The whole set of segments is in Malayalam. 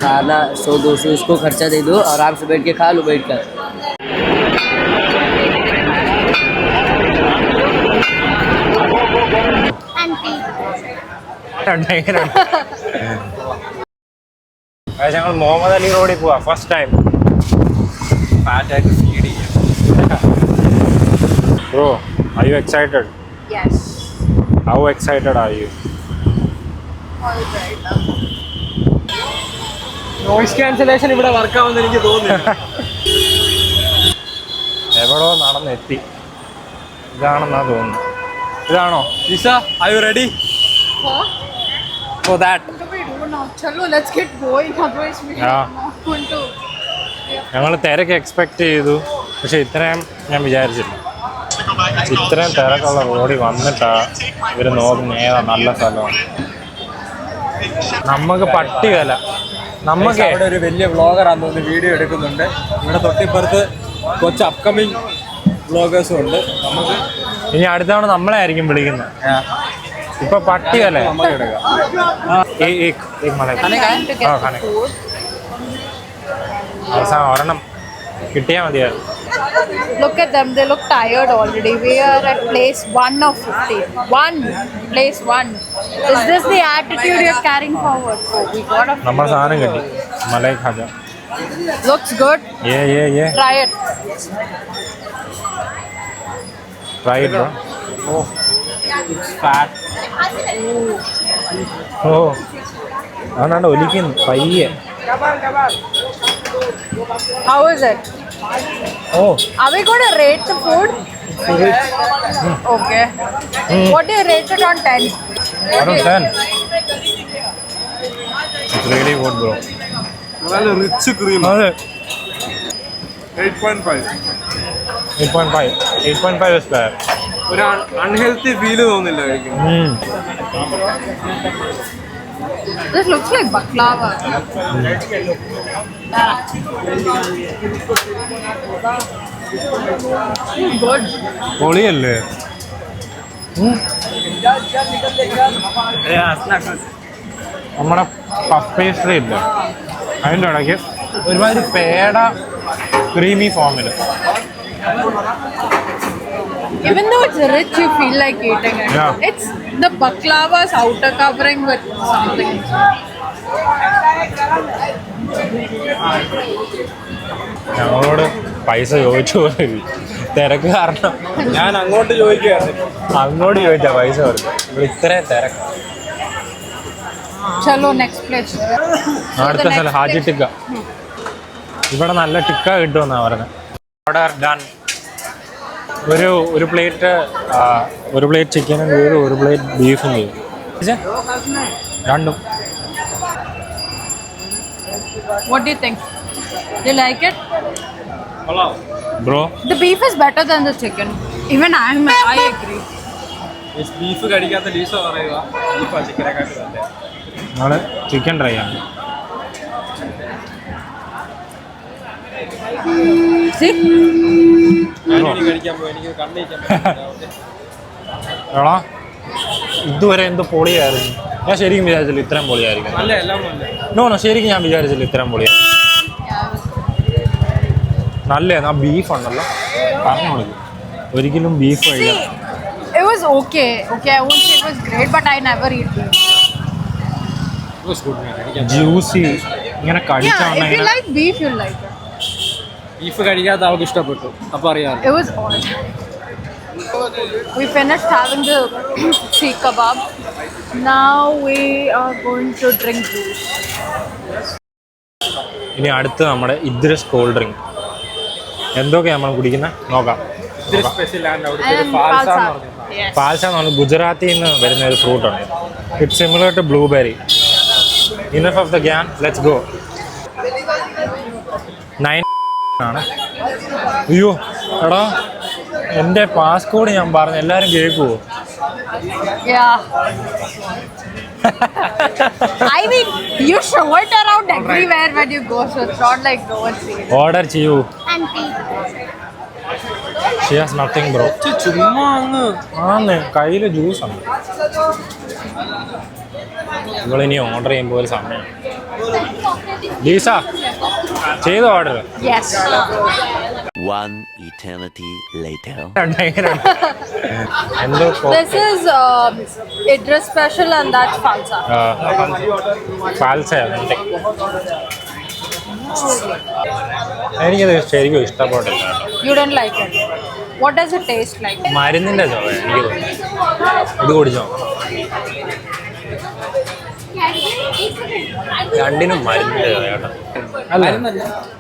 खाना 100-200 उसको खर्चा दे दो, आराम से बैठ के खा लो बैठ कर. ഞങ്ങൾ മുഹമ്മദ് അലി റോഡിൽ പോവാ ഫസ്റ്റ് ടൈം. ഫാറ്റായിട്ട് ഫീഡ് ചെയ്യാം. Bro, are you excited? Yes. How excited are you? All right. Noise cancellation ഇവിടെ വർക്കാവുമെന്ന് എനിക്ക് തോന്നുന്നില്ല. എവിടോ നടന്നെത്തി. ഇതാണെന്നാ തോന്നുന്നു. ഇതാണോ? Nisha, are you ready for that? What do we do now? Chalo, let's get going. Otherwise, we Yeah. are not going to. ഞങ്ങൾ തിരക്ക് എക്സ്പെക്ട് ചെയ്തു, പക്ഷെ ഇത്രയും ഞാൻ വിചാരിച്ചില്ല. ഇത്രയും തിരക്കുള്ള റോഡിൽ വന്നിട്ടാ ഇവർ നോക്കുന്ന ഏതാ നല്ല സ്ഥലമാണ്. നമുക്ക് പട്ടി വില. നമുക്ക് അവിടെ ഒരു വലിയ വ്ളോഗർ ആണെന്ന് തോന്നുന്നു വീഡിയോ എടുക്കുന്നുണ്ട്. ഇവിടെ തൊട്ടിപ്പുറത്ത് കുറച്ച് അപ്കമിങ് വ്ളോഗേഴ്സും ഉണ്ട്. നമുക്ക് ഇനി അടുത്ത തവണ നമ്മളെ ആയിരിക്കും വിളിക്കുന്നത്. ഇപ്പൊ പട്ടി വില. നമുക്ക് എടുക്കാം. Trying to get the food. അവസാനം ഒരെണ്ണം കിട്ടിയാൽ മതിയായിരുന്നു. Look at them. They look tired already. We are at place 1 of 15. Place 1. Is this the attitude you're carrying forward? Oh, we got a. നമ്മൾ സാധനം കിട്ടി. Malai Khawaja. Looks good. Yeah. Try it. Try it, bro. Oh, it's fat. ഓ, അവനാണ്ട് ഒലിക്കുന്നു പയ്യെ. How is it? ഓ, Are we going to rate the food? Okay. What do you rate it on 10? around 10. It's really good, bro. നല്ല റിച്ച് ക്രീം. അതെ. 8.5. 8.5. 8.5 is bad. ഒരു അൺഹെൽത്തി ഫീല് തോന്നില്ല കഴിക്കുമ്പോൾ. This looks like baklava. Good. പൊളിയല്ലേ? നമ്മുടെ പഫ് പേസ്ട്രി ഇല്ല, അതിൻ്റെ ഇടയ്ക്ക് ഒരുമാതിരി പേട ക്രീമി ഫോമിൽ. Even though it's rich, you feel like eating it. Yeah. It's the baklava's outer covering with something. ഞങ്ങളോട് പൈസ ചോദിച്ചു പോലും തിരക്ക് കാരണം. ഞാൻ അങ്ങോട്ട് ചോദിക്കുകയായിരുന്നു. അങ്ങോട്ട് ചോദിച്ചാ പൈസ കൊടുക്കും. ഇവിടെ ഇത്രയും തിരക്ക്. Chalo, next place. അടുത്ത സ്ഥലം ഹാജി ടിക്ക. ഇവിടെ നല്ല ടിക്ക കിട്ടുമെന്നാ പറഞ്ഞത്. Order done. ഒരു പ്ലേറ്റ് ചിക്കനും ചെയ്തു, ഒരു പ്ലേറ്റ് ബീഫും ചെയ്തു. രണ്ടും. What do you think? Do you like it? Bro, The beef is better than the chicken. Even I agree. Beef കഴിക്കാത്ത ലീസ പറയുക ബീഫ് ചിക്കനെക്കാട്ട് തന്നെ. നമ്മൾ ചിക്കൻ ട്രൈ ആണ്. See? ഞാനിനി കഴിക്കാൻ പോയി. എനിക്ക് കണ്ടിരിക്കാൻ എടാ, ഇതുവരെ എന്ത് പൊളിയായിരുന്നു. ഞാൻ ശരിക്കും വിചാരിച്ചില്ല ഇത്രയും പൊളിയായിരിക്കും. നല്ല എല്ലാം നല്ല. നോ ശരിക്കും ഞാൻ വിചാരിച്ചില്ല ഇത്രയും പൊളിയായിരിക്കും. നല്ലതാണ്. ആ ബീഫ് ഉണ്ടല്ലോ, പറഞ്ഞു കൊടുക്കും. ഒരിക്കലും ബീഫ് കഴിക്കാം. It was okay. I won't say it was great, but I never eat beef. Juicy ഇങ്ങനെ കടിച്ചാൽ Yeah, if you like beef, you'll like it. Beef കഴിക്കാത്ത അവർക്ക് ഇഷ്ടപ്പെട്ടു. അപ്പോൾ അറിയാം. It was odd. We finished having the seekh kebab. Now we are going to drink juice. ഇനി അടുത്ത് നമ്മുടെ ഇദ്രസ് കോൾഡ് ഡ്രിങ്ക്. എന്തൊക്കെയാണ് നമ്മൾ കുടിക്കുന്നത് നോക്കാം. സ്പെഷ്യൽ ആണ് അവിടുത്തെ And ഫാൽസ falsa. എന്ന് പറഞ്ഞത്. Yes. പാൽസ എന്ന് പറഞ്ഞാൽ ഗുജറാത്തിൽ നിന്ന് വരുന്ന ഒരു ഫ്രൂട്ട് ഉണ്ട്. It's similar to blueberry. Enough of the gyan, let's go. 9 ആണ്. അയ്യോ എടാ, എൻ്റെ പാസ്കോഡ് ഞാൻ പറഞ്ഞു, എല്ലാവരും കേൾക്കുമോ? Yeah. I mean, you show it around everywhere when you go, so it's not like no one sees it. Order ചെയ്യൂ. Auntie. She has nothing, bro. ചുമ്മാ അങ്ങ് ആന്ന് കയ്യിൽ ജ്യൂസാണ്. ഇവളിനി ഓർഡർ ചെയ്യുമ്പോൾ ഒരു സമയം ലീസ ചെയ്തോ order? Yes. One eternity later. എന്തോ This is Idris special and that's falsa. ഫാൽസ. എനിക്കത് ശരിക്കും ഇഷ്ടപ്പെട്ടില്ല. You don't like it? What does it taste like? മരുന്നിന്റെ ചുവ എനിക്ക് തോന്നി. ഇത് കുടിച്ചോ? രണ്ടിനും മരുന്നിന്റെ ചുവ കേട്ടോ.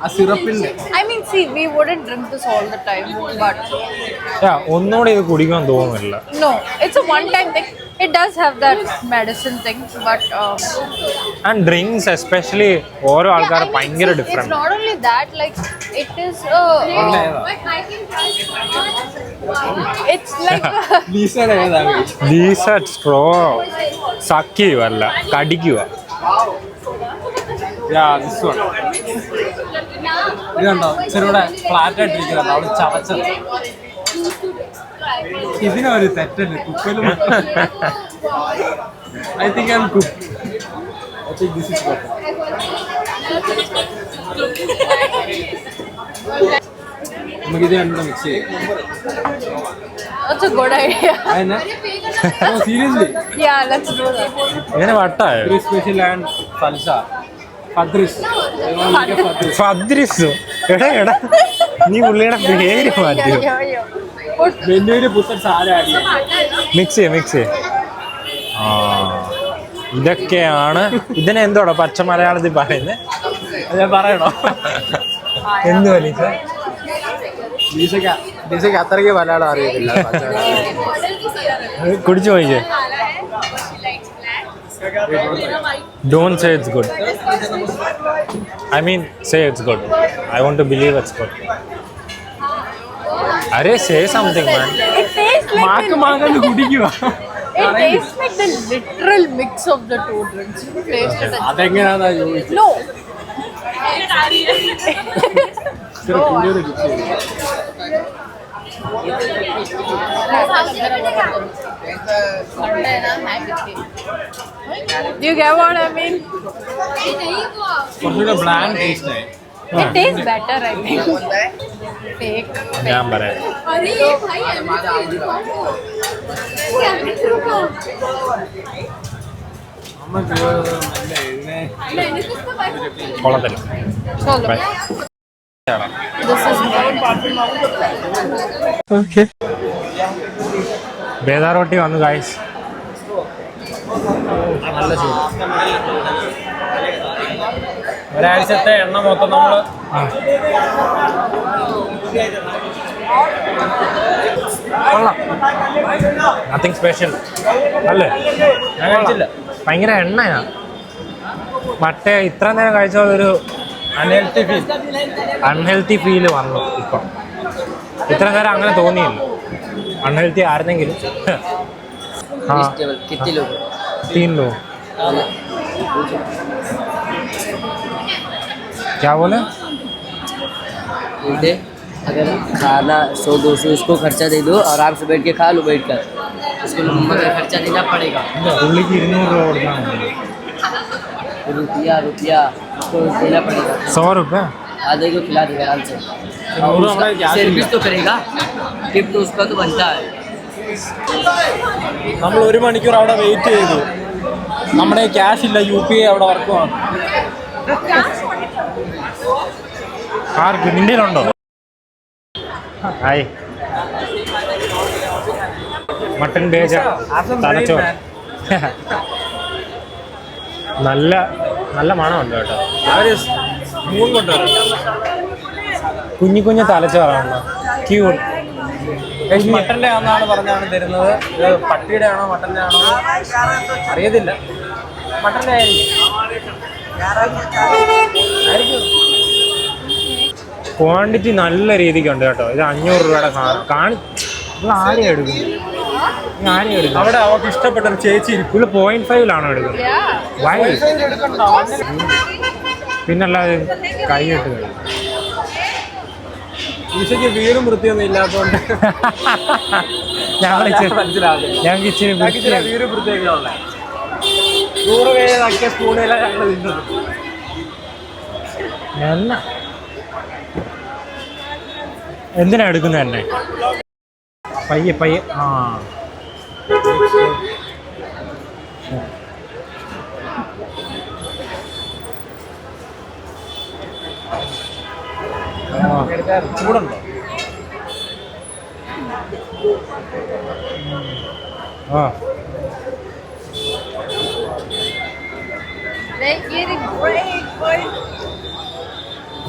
ആ സിറപ്പിന്റെ I mean, see, we wouldn't drink this all the time, but ഒന്നുകൂടെ ഇത് കുടിക്കാൻ തോന്നുന്നില്ല. no, it's a one-time thing. It does have that medicine thing, but and drinks especially ഓരോ ആൾക്കാർ I mean, ഭയങ്കര it's different. not only that, like it is. It's like ലീസയുടെ ഏതാണ്? ലീസ സ്ട്രോ സക്ക് ചെയ്യുവല്ല, കടിക്കുക. ഇതുണ്ടോ ഇച്ചിരൂടെ ഫ്ലാറ്റ് ആയിട്ടിരിക്കുന്നുണ്ട്, അവിടെ ചവച്ചത്. ഇതിനൊരു തെറ്റല്ലേ, കുപ്പലും. I think I'm cooked. I think this is better. നമുക്കിത് രണ്ടുകൂടെ മിക്സ് ചെയ്യാം. that's a good idea. അതന്നെ? No, seriously. Yeah, let's do that. ഇങ്ങനെ വട്ടായോ? Very special and salsa. Fadris. ഫദ്രിസ്. എടാ എടാ നീ പുള്ളിയുടെ പേര് മാറ്റിയോ? Put മെനുവിന് പുത്തൻ സാധനം ആഡ് ചെയ്യാം. മിക്സ് ചെയ്യ മിക്സ് ചെയ്യ. ആ ഇതൊക്കെയാണ് ഇതിനെ എന്തോടാ പച്ച മലയാളത്തിൽ പറയുന്നത്? ഞാൻ പറയണോ? എന്തുവാ ലീസ? ലീസയ്ക്ക് അത്രയ്ക്ക് മലയാളം അറിയത്തില്ല. കുടിച്ചു പോയിച്ചേ. Don't say it's good. I mean, say it's good. I want to believe it's good. Arey, say something, man. it tastes like മാക്ക് മാങ്ങന്ന് കുടിക്കുക. it tastes like the literal mix of the two drinks. You tasted it. അതെങ്ങനെയാണെന്നാ ചോദിച്ചത്? No. ഇച്ചിരി കൂടിയത് മിക്സ് ചെയ്യും. Do you get what I mean? കുറച്ചുകൂടെ ബ്ലാൻഡ് ടേസ്റ്റ് ആയി. It tastes better, I think. Fake. ഞാൻ പറയാം. അമ്മ ചോദിച്ചത് നല്ല ഇതിനെ കൊള്ളത്തില്ല. Cholo. Bye. This is Okay. ബേദാ റോട്ടി വന്നു ഗായ്സ്. നല്ല ചൂട്. ഒരാഴ്ചത്തെ എണ്ണ മൊത്തം നമ്മള് കൊള്ളാം. നത്തിങ് സ്പെഷ്യൽ അല്ലേ? ഞാൻ കഴിച്ചില്ല. ഭയങ്കര എണ്ണയാ. മറ്റേ ഇത്ര നേരം കഴിച്ചാൽ ഒരു അൺഹെൽത്തി ഫീല് വന്നു. ഇപ്പം ഇത്ര നേരം അങ്ങനെ തോന്നിയില്ല. अनहेल्थी आरनेंगे हाँ कितने लोग? 3 लोग। क्या बोले? बोलते अगर खाना 100-200 इसको खर्चा दे दो, आराम से बैठ के खा लो बैठ कर, इसको मगर खर्चा देना पड़ेगा। उल्ली की 200 रൂപ കൊടുക്കണം. रुपया इसको देना पड़ेगा। 100 रुपये आधे को खिला देगा आराम से। सर्विस तो करेगा, टिप तो उसका तो बनता है। നമ്മൾ 1 മണിക്കൂർ അവിടെ വെയിറ്റ് ചെയ്തു. നമ്മുടെ ക്യാഷ് ഇല്ല, UPI അവിടെ വർക്ക് ആണ്. ആർക്ക്? നിൻ്റെ ഉണ്ടോ? ഹായ്. മട്ടൻ ബേജ തലച്ചോറ് നല്ല നല്ല മണമുണ്ട് കേട്ടോ. അവർ സ്പൂൺ കൊണ്ടുവരും. കുഞ്ഞു കുഞ്ഞു തലച്ചോറാണോ? ക്യൂട്ട്. മട്ടൻ്റെ ആണെന്നാണ് പറഞ്ഞാണ് തരുന്നത്. ഇത് പട്ടിയുടെ ആണോ മട്ടൻ്റെ ആണോ അറിയത്തില്ല. മട്ടൻ്റെ ആയിരിക്കും. ക്വാണ്ടിറ്റി നല്ല രീതിക്കുണ്ട് കേട്ടോ. ഇത് 500 രൂപയുടെ കാണി. ഇത് ആരെയും എടുക്കും? ആരെയും എടുക്കും? അവിടെ അവർക്ക് ഇഷ്ടപ്പെട്ട ഒരു ചേച്ചി ഇരിക്കും. ഇത് 0.5 എടുക്കുന്നത്. വൈ? പിന്നല്ലാതെ കൈയിട്ട് കഴിയും. ഈശയ്ക്ക് വീടും വൃത്തിയൊന്നും ഇല്ലാത്തതുകൊണ്ട് ഞങ്ങൾക്ക് ഇച്ചിരി വീടും വൃത്തിയൊക്കെ ഉള്ളത് 100 പേര് സ്പൂണിലാണ് ഞങ്ങൾ തിന്നത്. എണ്ണ എന്തിനാ എടുക്കുന്നത് എണ്ണ? പയ്യെ പയ്യെ. ആ ചൂടുണ്ടോ? ആ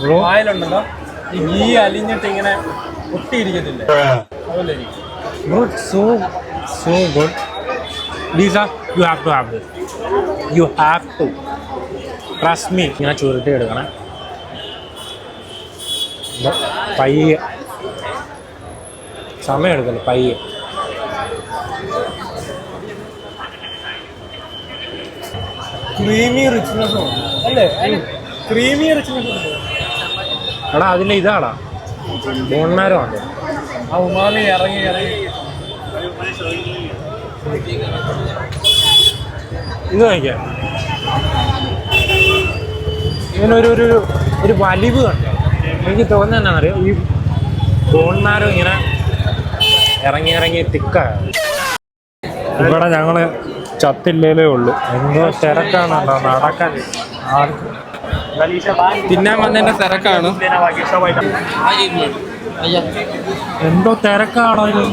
ബ്രോ വായിലുണ്ടല്ലോ ഈ ഗീ അലിഞ്ഞിട്ട് ഇങ്ങനെ ഒട്ടിയിരിക്കത്തില്ലേ, അതുപോലെ ഇരിക്കും. Bro so good. Lisa, you have to have this. You have to. Trust me. ഇങ്ങനെ ചുരുട്ടി എടുക്കണേ. പയ്യെ സമയം എടുക്കല്ലേ, പയ്യെ. ക്രീമി റിച്ച്നെസ് അല്ലേ? ക്രീമി റിച്ച്നെസ് ഉണ്ട്. എടാ അതിൻ്റെ ഇതാടാ ബോൺമാരമാണ്. ആ ഉമാമി ഇറങ്ങി ഇത് നോക്കിയാൽ ഇങ്ങനൊരു ഒരു വലിവ് കണ്ടോ? എനിക്ക് തോന്നുന്നത് എന്നാണെന്നറിയോ, ഈ ബോൺമാരും ഇങ്ങനെ ഇറങ്ങി തിക്കായ. ഇവിടെ ഞങ്ങൾ ചത്തില്ലേലേ ഉള്ളൂ. എന്തോ തിരക്കാണല്ലോ നടക്കാൻ. തിന്നാൻ വന്നതിന്റെ തിരക്കാണ്. എന്തോ തിരക്കാണോ ഇത്?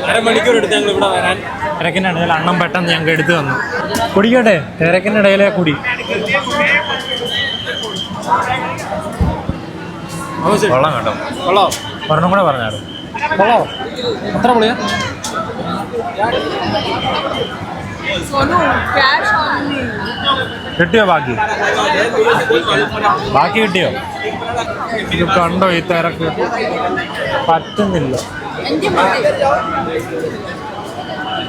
അരമണിക്കൂർ എടുത്ത് ഞങ്ങൾ ഇവിടെ വരാൻ. തിരക്കിനിടയിൽ അണ്ണം പെട്ടെന്ന് ഞങ്ങൾക്ക് എടുത്തു തന്നു. കുടിക്കട്ടെ, തിരക്കിനിടയിലെ കുടി. കൊള്ളാം കേട്ടോ. കൊള്ളാം. ഒരെണ്ണം കൂടെ പറഞ്ഞാലും കൊള്ളാം. എത്ര പൊളിയാ? കിട്ടിയോ? ബാക്കി കിട്ടിയോ? ഇത് കണ്ടോ ഈ തിരക്ക്? പറ്റുന്നില്ല.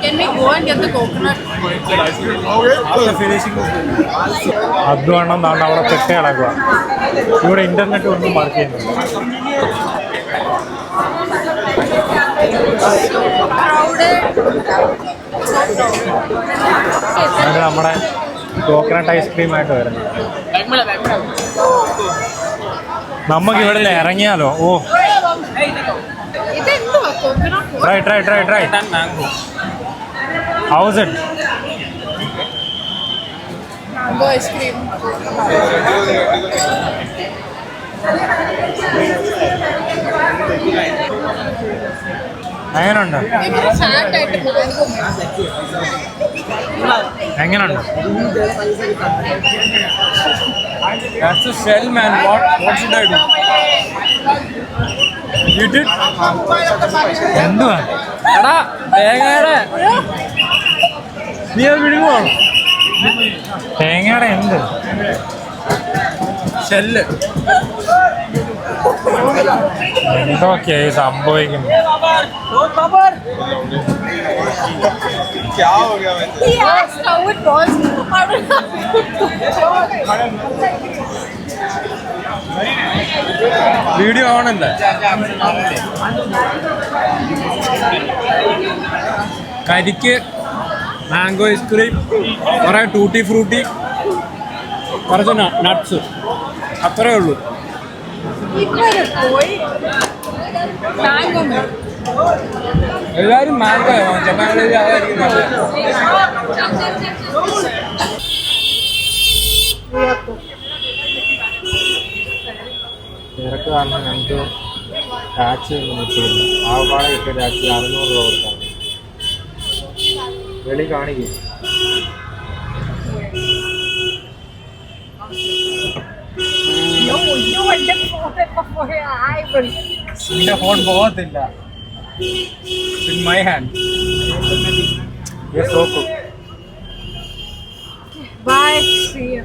Can we go and get the coconut? അതുവേണം താണ്ട് അവിടെ തെറ്റ് കിടക്കുക. ഇവിടെ ഇന്റർനെറ്റ് ഒന്നും വർക്ക് ചെയ്യുന്നില്ല. അത് നമ്മുടെ കോക്കനട്ട് ഐസ്ക്രീമായിട്ട് വരുന്നത്. നമുക്ക് ഇവിടെ നിന്ന് ഇറങ്ങിയാലോ? Oh try how's it? Mango ice cream. എങ്ങനെയുണ്ട്? എങ്ങനെയുണ്ട്? That's a shell, man. What should I do? Eat it? എന്തുവാ? എടാ തേങ്ങയുടെ നീ അത് വിഴുങ്ങോ? തേങ്ങയുടെ എന്ത് ഷെല്ല്. എന്തൊക്കെയായി സംഭവിക്കുന്നു? He asked how it was. Video ആണല്ലേ? കരിക്ക്, മാംഗോ ഐസ്ക്രീം, കുറേ ടൂട്ടി ഫ്രൂട്ടി, കുറച്ച് നട്ട്സ്, അത്രേ ഉള്ളൂ. എല്ലാവരും മാംഗോ അതായിരിക്കും നല്ലത്. തിരക്ക് കാരണം ഞങ്ങൾക്ക് ടാക്സി ഒന്നും കിട്ടിയില്ല. ആകപ്പാടെ കിട്ടിയ ടാക്സി 600 രൂപ കൊടുത്താണ്. വെളി കാണിക്കും. നിന്റെ ഫോൺ പോകത്തില്ല. In my hand. Yes, so cool. Bye. See you.